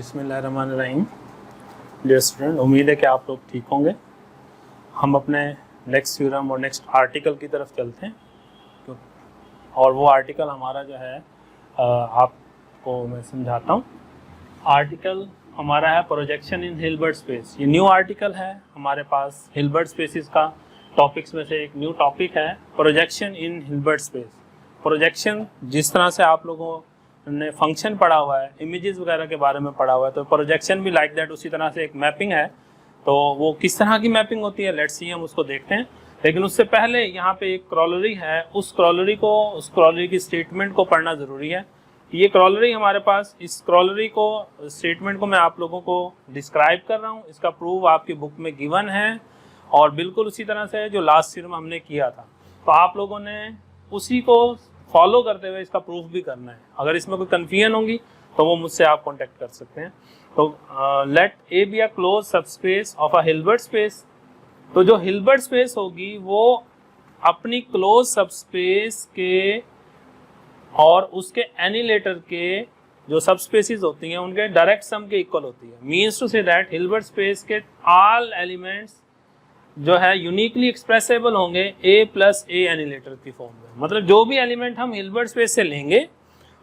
बिस्मिल्लाहिर्रहमानिर्रहीम। Dear student, उम्मीद है कि आप लोग ठीक होंगे। हम अपने नेक्स्ट थ्योरम और नेक्स्ट आर्टिकल की तरफ चलते हैं और वो आर्टिकल हमारा जो है आपको मैं समझाता हूँ। आर्टिकल हमारा है प्रोजेक्शन इन हिल्बर्ट स्पेस। ये न्यू आर्टिकल है हमारे पास। हिल्बर्ट स्पेसिस का टॉपिक्स में से एक न्यू टॉपिक है प्रोजेक्शन इन हिल्बर्ट स्पेस। प्रोजेक्शन जिस तरह से आप लोगों ने फंक्शन पढ़ा हुआ है, इमेजेस वगैरह के बारे में पढ़ा हुआ है, तो प्रोजेक्शन भी लाइक दैट उसी तरह से एक मैपिंग है। तो वो किस तरह की मैपिंग होती है, लेट्स सी, हम उसको देखते हैं। लेकिन उससे पहले यहाँ पे एक क्रॉलरी है, उस क्रॉलरी की स्टेटमेंट को पढ़ना ज़रूरी है। ये क्रॉलरी हमारे पास, इस क्रॉलरी को स्टेटमेंट को मैं आप लोगों को डिस्क्राइब कर रहा हूँ। इसका प्रूफ आपकी बुक में गिवन है और बिल्कुल उसी तरह से जो लास्ट ईयर में हमने किया था। तो आप लोगों ने उसी को फॉलो करते हुए इसका प्रूफ भी करना है। अगर इसमें कोई कन्फ्यूजन होगी तो वो मुझसे आप कांटेक्ट कर सकते हैं। तो let A be a close subspace of a Hilbert space. तो जो हिल्बर्ट स्पेस होगी वो अपनी क्लोज सबस्पेस के और उसके एनिलेटर के जो सबस्पेसिस होती हैं उनके डायरेक्ट सम के इक्वल होती है। Means to say that Hilbert space के ऑल एलिमेंट्स जो है यूनिकली एक्सप्रेसेबल होंगे ए प्लस ए एनिलेटर की फॉर्म में। मतलब जो भी एलिमेंट हम हिल्बर्ट स्पेस से लेंगे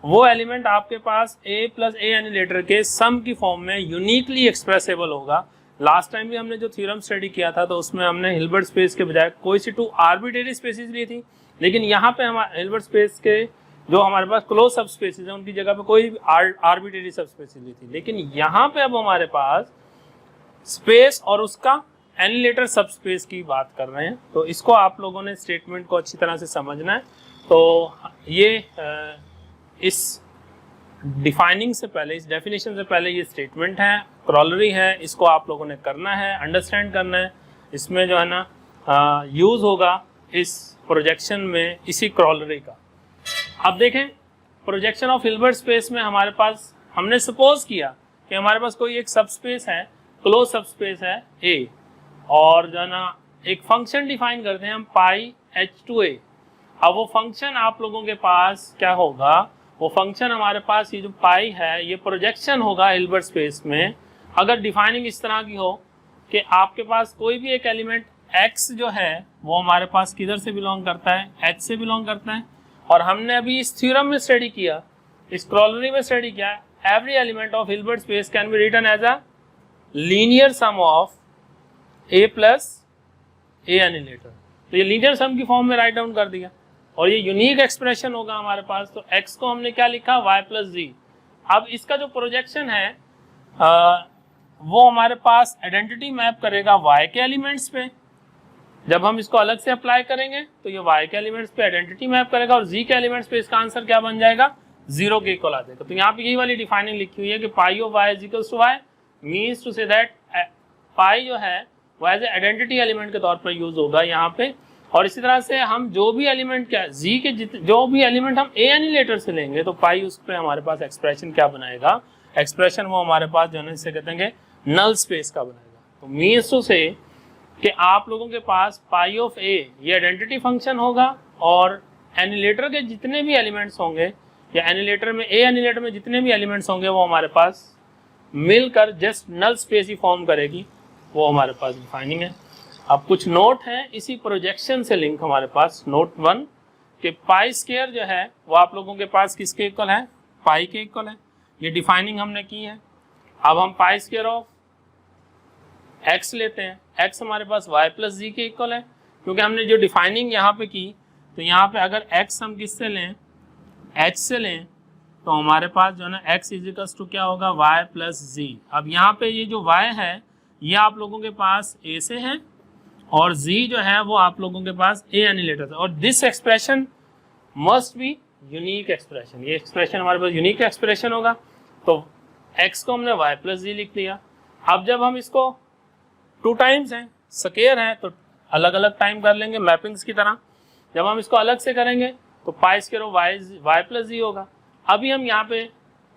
वो एलिमेंट आपके पास ए प्लस ए एनिलेटर के सम की फॉर्म में यूनिकली एक्सप्रेसेबल होगा। लास्ट टाइम भी हमने जो थ्योरम स्टडी किया था तो उसमें हमने हिल्बर्ट स्पेस के बजाय कोई सी 2 आर्बिट्रेरी स्पेसिस ली थी, लेकिन यहाँ पे हम हिल्बर्ट स्पेस के जो हमारे पास क्लोज सब स्पेसिस है उनकी जगह पे कोई आर्बिट्रेरी सब स्पेसिस ली थी। लेकिन यहाँ पे अब हमारे पास स्पेस और उसका एनिलेटर सब स्पेस की बात कर रहे हैं। तो इसको आप लोगों ने स्टेटमेंट को अच्छी तरह से समझना है। तो ये इस डिफाइनिंग से पहले, इस डेफिनेशन से पहले ये स्टेटमेंट है, क्रॉलरी है, इसको आप लोगों ने करना है, अंडरस्टैंड करना है। इसमें जो है ना यूज होगा इस प्रोजेक्शन में इसी क्रॉलरी का। अब देखें, प्रोजेक्शन ऑफ हिल्बर्ट स्पेस में हमारे पास, हमने सपोज किया कि हमारे पास कोई एक सब स्पेस है, क्लोज सब स्पेस है ए, और जो है ना एक फंक्शन डिफाइन करते हैं हम पाई h2a। अब वो फंक्शन आप लोगों के पास क्या होगा, वो फंक्शन हमारे पास ये जो पाई है ये प्रोजेक्शन होगा हिल्बर्ट स्पेस में। अगर डिफाइनिंग इस तरह की हो कि आपके पास कोई भी एक एलिमेंट x जो है वो हमारे पास किधर से बिलोंग करता है, h से बिलोंग करता है। और हमने अभी इस थ्योरम में स्टडी किया, इस क्रॉलरी में स्टडी किया, every element of Hilbert space can be written as a linear sum of A plus A annihilator. तो ये लीनियर सम की फॉर्म में राइट डाउन कर दिया और ये यूनिक एक्सप्रेशन होगा हमारे पास। तो x को हमने क्या लिखा, y प्लस जी। अब इसका जो प्रोजेक्शन है वो हमारे पास आइडेंटिटी मैप करेगा y के एलिमेंट्स पे। जब हम इसको अलग से अप्लाई करेंगे तो ये y के एलिमेंट्स पे आइडेंटिटी मैप करेगा और z के एलिमेंट्स पे इसका आंसर क्या बन जाएगा, 0 के इक्वल आ जाएगा। तो यहाँ पे यही वाली डिफाइनिंग लिखी हुई है कि pi of y is equals to y, means to say that pi जो है वो एज ए आइडेंटिटी एलिमेंट के तौर पर यूज होगा यहाँ पे। और इसी तरह से हम जो भी एलिमेंट क्या जी के जो भी एलिमेंट हम ए एनिलेटर से लेंगे तो पाई उस पर हमारे पास एक्सप्रेशन क्या बनाएगा, एक्सप्रेशन वो हमारे पास जो है इसे कहते हैं नल स्पेस का बनाएगा। तो मीन्स टू से कि आप लोगों के पास पाई ऑफ ए ये आइडेंटिटी फंक्शन होगा और एनिलेटर के जितने भी एलिमेंट्स होंगे या एनिलेटर में ए एनिलेटर में जितने भी एलिमेंट्स होंगे वो हमारे पास मिलकर जस्ट नल स्पेस ही फॉर्म करेगी। वो हमारे पास डिफाइनिंग है। अब कुछ नोट है इसी प्रोजेक्शन से लिंक हमारे पास। नोट 1 कि पाई स्क्वायर जो है वो आप लोगों के पास किसके इक्वल है, पाई के इक्वल है। ये डिफाइनिंग हमने की है। अब हम पाई स्क्वायर ऑफ x लेते हैं, x हमारे पास y प्लस जी के इक्वल है। क्योंकि हमने जो डिफाइनिंग यहाँ पे की तो यहाँ पे अगर x हम किससे लें, h से लें, तो हमारे पास जो है ना x इजिकल्स टू क्या होगा, y प्लस जी। अब यहाँ पे ये जो y है ये आप लोगों के पास a से है और z जो है वो आप लोगों के पास a एनिलेटर से। और this expression must be unique expression. ये एक्सप्रेशन हमारे पास यूनिक एक्सप्रेशन होगा। तो x को हमने y प्लस जी लिख दिया। अब जब हम इसको 2 टाइम्स हैं, स्क्वायर है, तो अलग अलग टाइम कर लेंगे मैपिंग्स की तरह। जब हम इसको अलग से करेंगे तो pi square of y plus G होगा। अभी हम यहाँ पे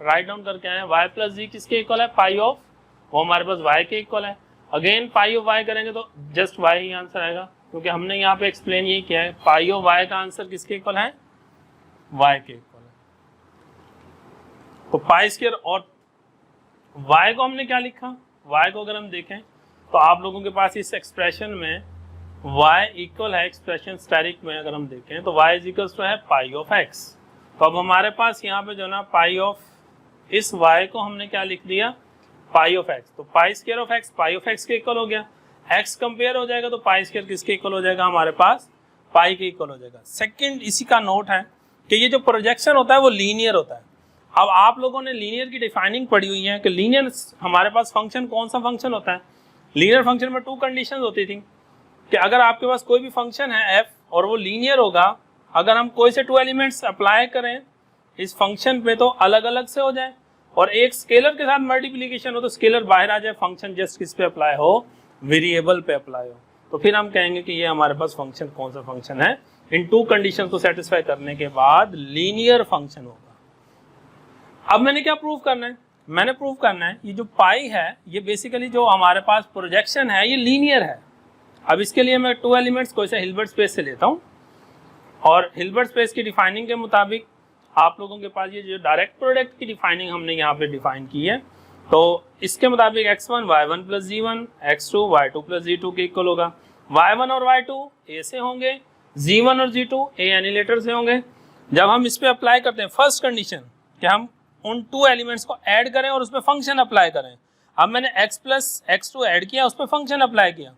राइट डाउन करके आए, y प्लस जी किसके इक्वल है, पाई ऑफ, वो हमारे पास y के इक्वल है। अगेन पाई ऑफ y करेंगे तो जस्ट y ही आंसर आएगा, क्योंकि हमने यहाँ पे एक्सप्लेन यही किया है पाई ऑफ y का आंसर किसके इक्वल है, y के इक्वल है। तो पाई स्क्वायर और y को हमने क्या लिखा, y को अगर हम देखें तो आप लोगों के पास इस एक्सप्रेशन में y इक्वल है, एक्सप्रेशन स्टेरिक में अगर हम देखें तो y इज इक्वल्स टू है पाई ऑफ x। तो अब हमारे पास यहाँ पे जो ना पाई ऑफ इस y को हमने क्या लिख दिया, पाई ऑफ x। तो pi square of x pi of x के इक्वल हो गया, x कंपेयर हो जाएगा तो पाई स्क्वायर किसके इक्वल हो जाएगा, हमारे पास पाई के इक्वल हो जाएगा। सेकंड इसी का नोट है कि ये जो प्रोजेक्शन होता है वो लीनियर होता है। अब आप लोगों ने लीनियर की डिफाइनिंग पढ़ी हुई है कि लीनियर हमारे पास फंक्शन कौन सा फंक्शन होता है। लीनियर फंक्शन में 2 कंडीशंस होती थी कि अगर आपके पास कोई भी फंक्शन है f और वो लीनियर होगा, अगर हम कोई से 2 एलिमेंट्स अप्लाई करें इस फंक्शन पे तो अलग अलग से हो जाए, और एक स्केलर के साथ मल्टीप्लिकेशन हो तो स्केलर बाहर आ जाए, फंक्शन जस्ट किस पे अप्लाई हो, वेरिएबल पे अप्लाई हो, तो फिर हम कहेंगे कि ये हमारे पास फंक्शन कौन सा फंक्शन है। इन 2 कंडीशन को सेटिस्फाई करने के बाद लीनियर फंक्शन होगा। अब मैंने क्या प्रूव करना है, मैंने प्रूव करना है ये जो पाई है ये बेसिकली जो हमारे पास प्रोजेक्शन है ये लीनियर है। अब इसके लिए मैं 2 एलिमेंट्स को इसे हिल्बर्ट स्पेस से लेता हूँ, और हिल्बर्ट स्पेस की डिफाइनिंग के मुताबिक आप लोगों के पास ये जो डायरेक्ट प्रोडक्ट की डिफाइनिंग हमने यहाँ पे डिफाइन की है, तो इसके मुताबिक x1 y1 plus g1 x2 y2 plus g2 के इक्वल होगा। y1 और y2 a से होंगे, g1 और g2 a एनिलेटर से होंगे। जब हम इस पे अप्लाई करते हैं फर्स्ट कंडीशन कि हम उन 2 एलिमेंट्स को ऐड करें और उसमें फंक्शन अप्लाई करें। अब मैंने x प्लस x2 ऐड किया, उस पर फंक्शन अप्लाई किया,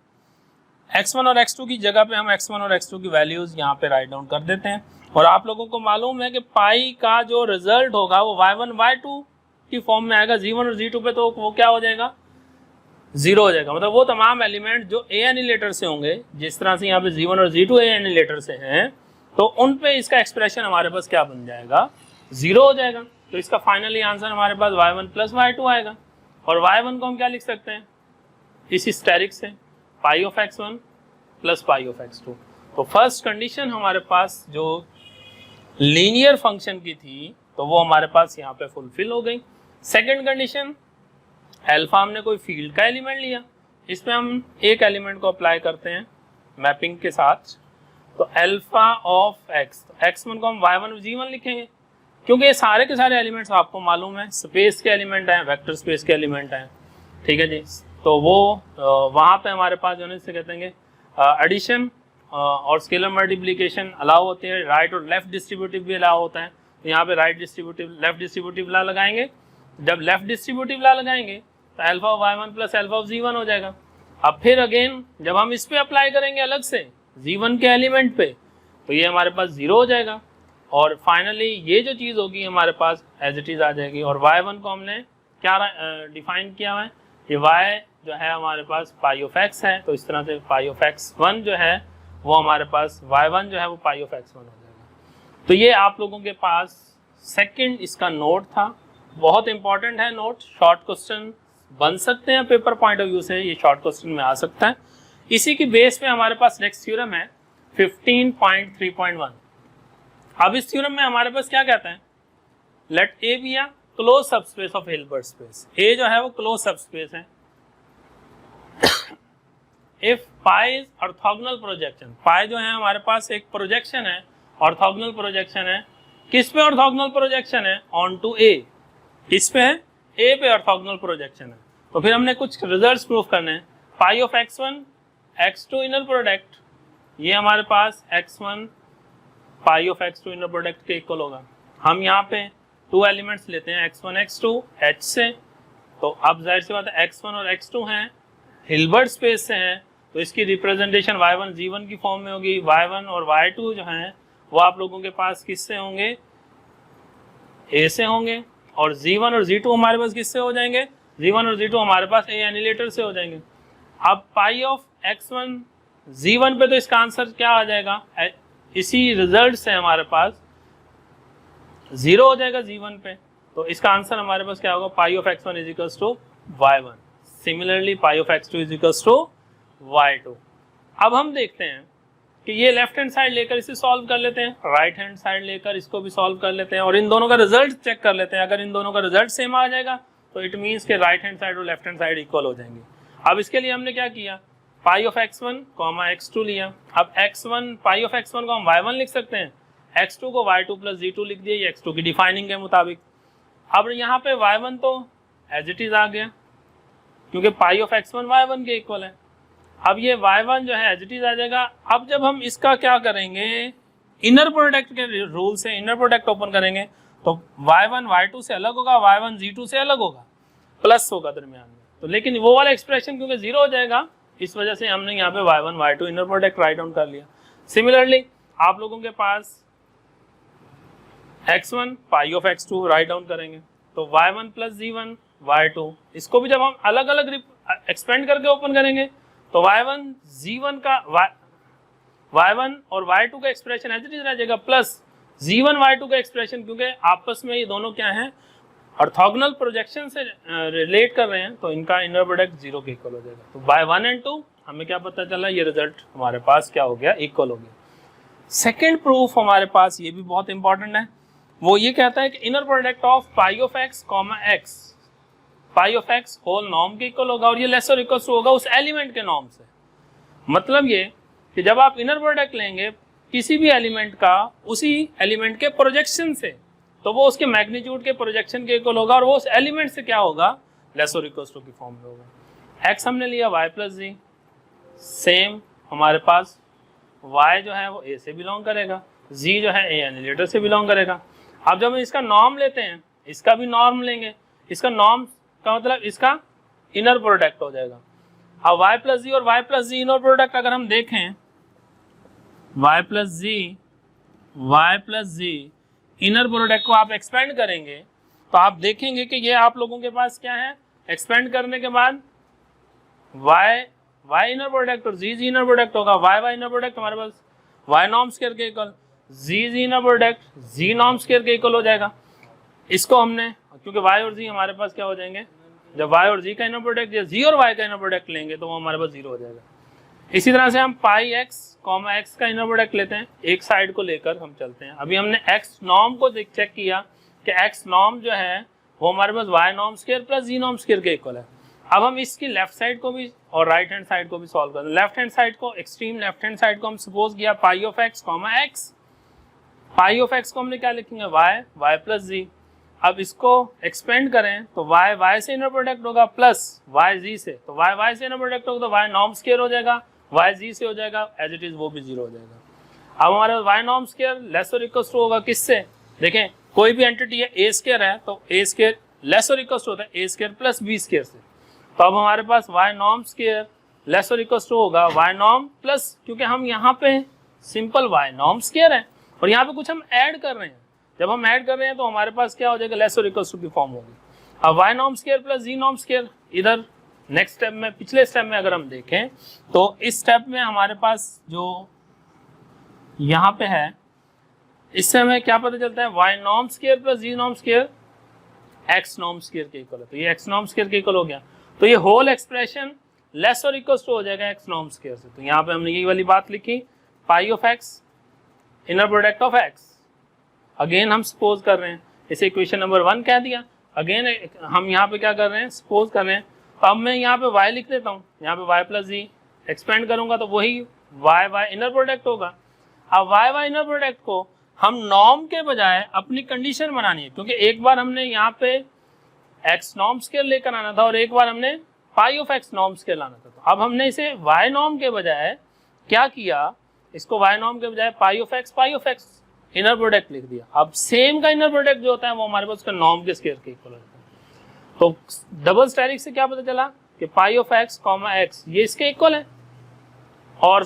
x1 और x2 की जगह पे हम x1 और x2 की वैल्यूज यहाँ पे राइट डाउन कर देते हैं। और आप लोगों को मालूम है कि पाई का जो रिजल्ट होगा वो y1 y2 की फॉर्म में आएगा, g1 और g2 पे तो वो क्या हो जाएगा, 0 हो जाएगा। मतलब वो तमाम एलिमेंट जो a एनिलेटर से होंगे, जिस तरह से यहाँ पे g1 और g2 a एनिलेटर से हैं, तो उन पे इसका एक्सप्रेशन हमारे पास क्या बन जाएगा, 0 हो जाएगा। तो इसका फाइनली आंसर हमारे पास y1 प्लस y2 आएगा। और y1 को हम क्या लिख सकते हैं, इसी स्टेरिक से पाई of x1 plus pi of x2। तो फर्स्ट कंडीशन हमारे पास जो लीनियर फंक्शन की थी तो वो हमारे पास यहाँ पे फुलफिल हो गई। सेकंड कंडीशन, अल्फा हमने कोई फील्ड का एलिमेंट लिया, इसमें हम एक एलिमेंट को अप्लाई करते हैं मैपिंग के साथ, तो अल्फा ऑफ x, x1 को हम y1 g1 लिखेंगे, क्योंकि ये सारे के सारे एलिमेंट्स आपको मालूम है स्पेस के एलिमेंट हैं, वेक्टर स्पेस के एलिमेंट हैं, ठीक है जी। तो वो वहाँ पे हमारे पास जो है इसे कहते हैं एडिशन और स्केलर मल्टीप्लिकेशन अलाउ होते हैं, राइट और लेफ्ट डिस्ट्रीब्यूटिव भी अलाउ होता है। तो यहाँ पे right distributive left distributive law लगाएंगे, जब लेफ्ट डिस्ट्रीब्यूटिव ला लगाएंगे तो alpha of y1 plus alpha of g1 हो जाएगा। अब फिर अगेन जब हम इस पे अप्लाई करेंगे अलग से g1 के एलिमेंट पे तो ये हमारे पास 0 हो जाएगा, और फाइनली ये जो चीज़ होगी हमारे पास एज इट इज़ आ जाएगी। और y1 को हमने क्या डिफाइन किया हुआ है, ये y जो है हमारे पास पाई ऑफ x है, तो इस तरह से पाई ऑफ x1 जो है वो हमारे पास y1 जो है वो पाई ऑफ x1 हो जाएगा। तो ये आप लोगों के पास सेकंड इसका नोट था, बहुत इंपॉर्टेंट है नोट, शॉर्ट क्वेश्चन बन सकते हैं पेपर पॉइंट ऑफ व्यू से, ये शॉर्ट क्वेश्चन में आ सकता है। इसी की बेस पे हमारे पास नेक्स्ट थ्योरम है 15.3.1। अब इस थ्योरम में हमारे पास क्या कहता है, let A be a close subspace of Hilbert space. A जो है वो क्लोज सबस्पेस है if pi is orthogonal projection. Pi जो है हमारे पास एक प्रोजेक्शन है, ऑर्थोगोनल प्रोजेक्शन है। किस पे ऑर्थोगोनल प्रोजेक्शन है, ऑन टू ए। किस पे है, ए पे ऑर्थोगोनल प्रोजेक्शन है। तो फिर हमने कुछ रिजल्ट्स प्रूफ करने हैं। पाई of x1 x2 inner product, ये हमारे पास x1 pi of x2 inner product के इक्वल होगा। हम यहाँ पे 2 एलिमेंट्स लेते हैं x1 x2 h से, तो अब जाहिर सी बात है x1 और x2 हैं हिल्बर्ट स्पेस से हैं, तो इसकी रिप्रेजेंटेशन y1 g1 की फॉर्म में होगी। y1 और y2 जो हैं वो आप लोगों के पास किससे होंगे, a से होंगे, और g1 और g2 हमारे पास किससे हो जाएंगे, g1 और g2 हमारे पास a एनिलेटर से हो जाएंगे। अब पाई ऑफ x1 g1 पे तो इसका आंसर क्या आ जाएगा, इसी रिजल्ट से हमारे पास 0 हो जाएगा g1 पे, तो इसका आंसर हमारे पास क्या होगा, pi of x1 is equals to y1। Similarly pi of x2 is equals to y2। अब हम देखते हैं कि ये लेफ्ट हैंड साइड लेकर इसे सॉल्व कर लेते हैं, राइट हैंड साइड लेकर इसको भी सॉल्व कर लेते हैं, और इन दोनों का रिजल्ट चेक कर लेते हैं। अगर इन दोनों का रिजल्ट सेम आ जाएगा तो इट मीन्स के राइट हैंड साइड और लेफ्ट हैंड साइड इक्वल हो जाएंगे। अब इसके लिए हमने क्या किया, पाई ऑफ x1 x2 लिया। अब x1 पाई ऑफ x1 को हम y1 लिख सकते हैं, x2 को y2 प्लस g2 लिख दिया, ये x2 की डिफाइनिंग के मुताबिक। अब यहाँ पे y1 तो एज इट इज आ गया, क्योंकि पाई ऑफ x1 y1 के इक्वल है। अब ये y1 जो है एज इट इज आ जाएगा। अब जब हम इसका क्या करेंगे, इनर प्रोडक्ट के रूल से इनर प्रोडक्ट ओपन करेंगे तो y1 y2 से अलग होगा, y1 z2 से अलग होगा, प्लस होगा दरमियान में। तो लेकिन वो वाला एक्सप्रेशन क्योंकि जीरो हो जाएगा, इस वजह से हमने यहाँ पे y1 y2 inner product write down कर लिया। सिमिलरली आप लोगों के पास x1 pi of x2 write down करेंगे तो y1 प्लस z1 y2, इसको भी जब हम अलग अलग एक्सपेंड करके ओपन करेंगे तो y1 z1 का y1 और y2 का एक्सप्रेशन एज इट इज रह जाएगा, प्लस z1 y2 का एक्सप्रेशन, क्योंकि आपस में ये दोनों क्या है, ऑर्थोगोनल प्रोजेक्शन से रिलेट कर रहे हैं, तो इनका इनर प्रोडक्ट जीरो के इक्वल हो जाएगा। तो बाय 1 और 2 हमें क्या पता चला, ये रिजल्ट हमारे पास क्या हो गया, इक्वल हो गया। सेकेंड प्रूफ हमारे पास ये भी बहुत इंपॉर्टेंट है, वो ये कहता है कि inner product of pi of x comma x, pi of x whole norm के इक्वल होगा और ये लेस और इक्वल होगा उस एलिमेंट के नॉर्म से। मतलब ये कि जब आप इनर प्रोडक्ट लेंगे किसी भी एलिमेंट का उसी एलिमेंट के प्रोजेक्शन से, तो वो उसके मैग्नीट्यूड के प्रोजेक्शन के इक्वल होगा और वो उस एलिमेंट से क्या होगा, लेस और इक्वल टू की फॉर्म में होगा। एक्स हमने लिया y प्लस जी, सेम हमारे पास y जो है वो a से बिलोंग करेगा, z जो है a एनिलेटर से बिलोंग करेगा। अब जब हम इसका नॉर्म लेते हैं, इसका भी नॉर्म लेंगे, इसका नॉर्म का मतलब इसका इनर प्रोडक्ट हो जाएगा। अब y प्लस जी और y प्लस जी इनर प्रोडक्ट अगर हम देखें, y प्लस जी इनर प्रोडक्ट को आप एक्सपेंड करेंगे तो आप देखेंगे कि ये आप लोगों के पास क्या है, एक्सपेंड करने के बाद y इनर प्रोडक्ट और z इनर प्रोडक्ट होगा। y इनर प्रोडक्ट हमारे पास y नॉर्म स्क्वायर के equal, z inner product z norm square के इक्वल हो जाएगा। इसको हमने, क्योंकि y और z हमारे पास क्या हो जाएंगे, जब y और z का इनर प्रोडक्ट या z और y का इनर प्रोडक्ट लेंगे तो वो हमारे पास जीरो हो जाएगा। इसी तरह से हम पाई एक्स कॉमा एक्स का इनर प्रोडक्ट लेते हैं, एक साइड को लेकर हम चलते हैं। अभी हमने एक्स नॉर्म को चेक किया कि एक्स नॉर्म जो है वो हमारे पास Y norm square plus G norm square के इक्वल है। अब हम इसकी लेफ्ट साइड को भी और राइट हैंड साइड को भी सॉल्व करते हैं। लेफ्ट हैंड साइड को, एक्सट्रीम लेफ्ट हैंड साइड को हम सपोज किया पाई of x comma x, pi of x को हमने क्या लिखेंगे, वाई प्लस जी। अब इसको एक्सपेंड करें तो वाई से इनर प्रोडक्ट होगा प्लस वाई जी से, तो वाई से इनर प्रोडक्ट होगा तो वाई नॉर्म स्क्वायर हो जाएगा, वाई जी से हो जाएगा एज इट इज, वो भी जीरो हो जाएगा। अब हमारे वाई नॉर्म स्क्वायर लेस और इक्वल टू होगा किससे, देखें कोई भी एंटिटी है ए स्क्वायर है तो ए स्क्वायर लेस और इक्वल टू होता है ए स्क्वायर प्लस बी स्क्वायर से। तो अब हमारे पास वाई नॉर्म स्क्वायर लेस और इक्वल टू होगा वाई नॉर्म प्लस, क्योंकि हम यहाँ पे सिंपल वाई नॉर्म स्क्वायर है और यहाँ पे कुछ हम ऐड कर रहे हैं, जब हम ऐड कर रहे हैं तो हमारे पास क्या हो जाएगा, लेस और इक्वल टू की फॉर्म होगी। अब Y norm square plus G norm square, इधर नेक्स्ट स्टेप में, पिछले स्टेप में अगर हम देखें तो इस स्टेप में हमारे पास जो यहाँ पे है, इससे हमें क्या पता चलता है, Y norm square plus G norm square X norm square के इक्वल है, तो ये एक्स नॉर्म स्क्वायर के इक्वल हो गया। तो ये होल एक्सप्रेशन लेस और इक्वल टू हो जाएगा एक्स नॉर्म स्क्वायर से। तो यहाँ पे हमने यही वाली बात लिखी, पाई of x inner product of x. Again हम सपोज कर रहे हैं, इसे इक्वेशन नंबर 1 कह दिया। अगेन हम यहाँ पे क्या कर रहे हैं, सपोज कर रहे हैं। तो अब मैं यहाँ पे y लिख देता हूँ, यहाँ पे y प्लस जी एक्सपेंड करूंगा तो वही y इनर प्रोडक्ट होगा। अब y इनर प्रोडक्ट को हम नॉर्म के बजाय अपनी कंडीशन बनानी है, क्योंकि एक बार हमने यहाँ पे x नॉर्म स्क्वायर लेकर आना था और एक बार हमने पाई ऑफ x नॉर्म स्क्वायर लाना था। तो अब हमने इसे y नॉर्म के बजाय क्या किया, इसको y नॉर्म के बजाय पाई ऑफ x इनर प्रोडक्ट लिख दिया। अब सेम का इनर प्रोडक्ट जो होता है वो हमारे पास उसका नॉर्म के स्क्वायर के इक्वल होता है। तो डबल स्टेरिक से क्या पता चला कि pi of x comma x ये इसके इक्वल है, और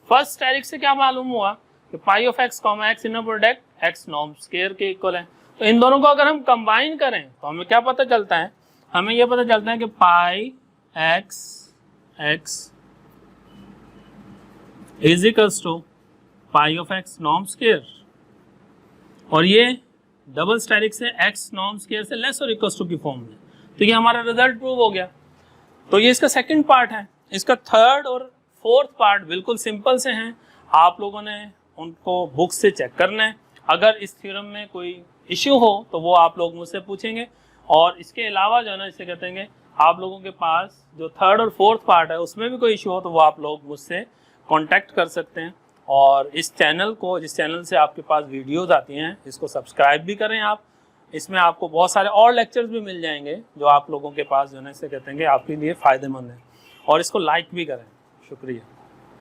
फर्स्ट स्टेरिक से क्या मालूम हुआ कि pi of x comma x inner product x norm square के इक्वल है। तो इन दोनों को अगर हम कंबाइन करें तो हमें क्या पता चलता है, हमें यह पता चलता है कि pi X X is equals to pi of X norm square, और ये डबल स्टेरिक से एक्स नॉर्म स्क्वायर से लेस और इक्वल टू की फॉर्म में। तो ये हमारा रिजल्ट प्रूव हो गया। तो ये इसका सेकंड पार्ट है। इसका थर्ड और फोर्थ पार्ट बिल्कुल सिंपल से हैं, आप लोगों ने उनको बुक से चेक करना है। अगर इस थ्योरम में कोई इश्यू हो तो वो आप लोग मुझसे पूछेंगे, और इसके अलावा जो है ना, इसे कहते हैं आप लोगों के पास जो थर्ड और फोर्थ पार्ट है उसमें भी कोई इश्यू हो तो वो आप लोग मुझसे कॉन्टैक्ट कर सकते हैं। और इस चैनल को, जिस चैनल से आपके पास वीडियोस आती हैं, इसको सब्सक्राइब भी करें आप। इसमें आपको बहुत सारे और लेक्चर्स भी मिल जाएंगे जो आप लोगों के पास जो है से कहते हैं कि आपके लिए फ़ायदेमंद है, और इसको लाइक भी करें। शुक्रिया।